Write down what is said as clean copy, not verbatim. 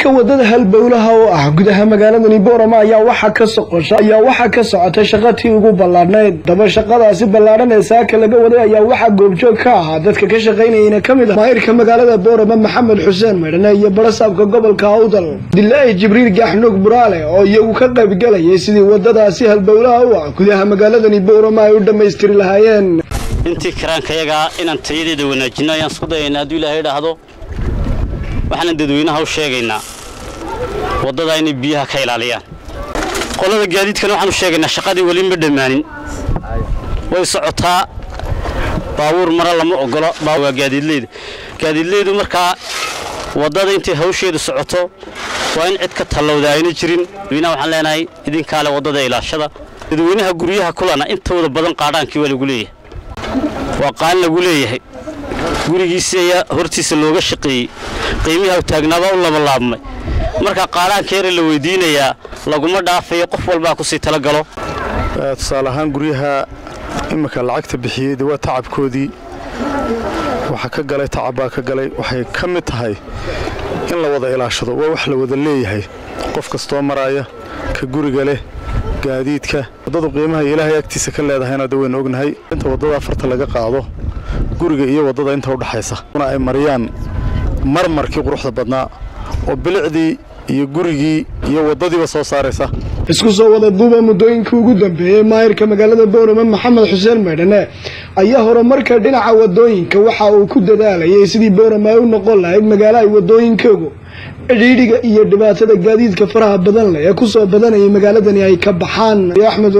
dhammaystirka wadada halbowlaha oo ah gudaha magaalada Boorama ayaa waxa ka socota shaqadii ugu ballaadhnayd daba shaqadaasi ballaadhan ee saaka laga waday ayaa waxa goobjoog ka ah dadka ka shaqeynayna kamid ah maayirka magaalada Boorama Maxamed Xuseen Meedhane iyo barasaabka gobolka Awdal Dilay Jibriil Gaxnuug Buraale oo iyagu ka qayb galayay sidii wadadaasi halbowlaha oo ah gudaha magaalada Boorama ay u dhamaystiri lahaayeen intii karaankayaga inaan tayadeeda wanaajino ayaan isku dayaynaa hadii Ilaahay dhaahdo waxaan dadweynaha u sheegaynaa wadada inay biyaha ka ilaaliyaan qolada gaadiidkana waxaan u sheegaynaa shaqadii wali ma dhamaanin way socotaa baabuur mara lama ogolo baa gaadiidleedu marka wadada intii hawsheedu socoto waa in cid ka talowdaayna jirin dadweynaha waxaan leenahay idinka le wadada ilaashada dadweynaha guriyaha kulana intooda badan qaadaankii waa lagu leeyahay waa qaan lagu leeyahay gurigiisa ayaa hortiisa looga shaqeeyay qiimaha u taagnaaba u laba laabmay marka qaaraankeena la weydiinayaa laguma dhaafayo qof walba ku sii tala galo tusaalahan guriyaha imika lacagta bixiyay waa tacabkoodii waxa ka galay tacaba ka galay waxay ka mid tahay in la wada ilaashado waa wax la wada leeyahay qof kasto maraya ka guriga leh gaadiidka wadada qiimaha Ilaahay agtiisa ka leedahayna daween ognahay inta wadada afarta laga qaado guriga iyo wadada inta u dhaxaysa ay mariyaan marmarkii quruxda badnaa oo bilicdii iyo gurigii iyo wadadiiba soo saaraysa isku soo wada duuba muddooyinkii ugu dambeeyay maayirka magaalada Boorama Maxamed Xuseen Meedhane ayaa horumarka dhinaca wadooyinka waxa uu ku dadaalayay sidii Boorama ay u noqon lahayd magaalo ay wadooyinkoodu cidhiidhiga iyo dhibaatada gaadiidka faraha badan leh ee ku soo badanayay magaaladani ay ka baxaan Axmed